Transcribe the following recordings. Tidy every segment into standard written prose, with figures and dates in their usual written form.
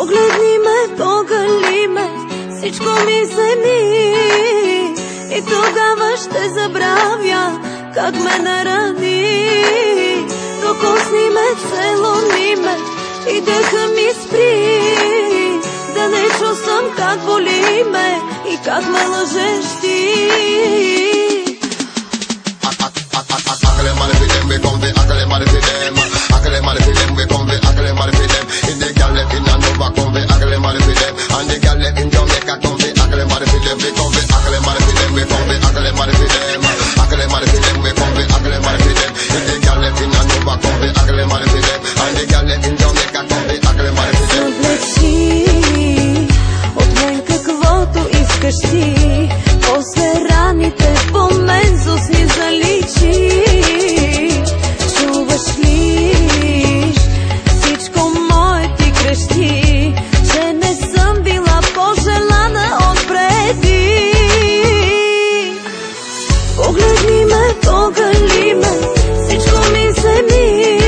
Погледни ме, погали ме, всичко ми вземи и тогава ще забравя как ме нарани. Докосни ме, целуни ме и дъха ми спри, да не чувствам как боли ме и как ме лъжеш ти. Ти, после раните по мен с усни заличи. Чуваш ли всичко мое ти крещи, че не съм била по-желана отпреди. Погледни ме, погали ме, всичко ми вземи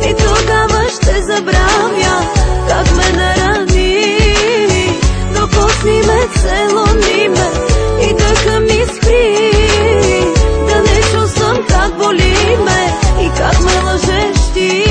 и тогава ще забравя как ме нарани. Докосни ме, целуни ме и дъха ми спри, да не чувствам как боли ме и как ме лъжеш ти.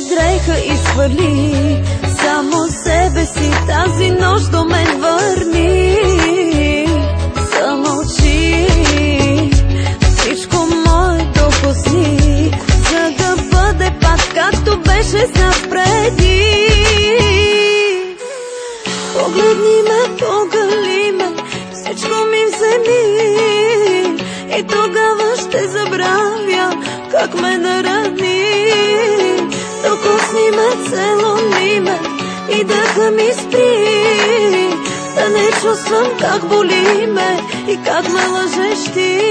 Дреха изхвърли, само себе си тази нощ до мен върни. Замълчи, всичко мое докосни, за да бъде пак както беше с нас преди. Погледни ме, погали ме, всичко ми вземи и тогава ще забравя как ме нарани. Докосни ме, целуни ме и дъха ми спри, да не чувствам как боли ме и как ме лъжеш ти.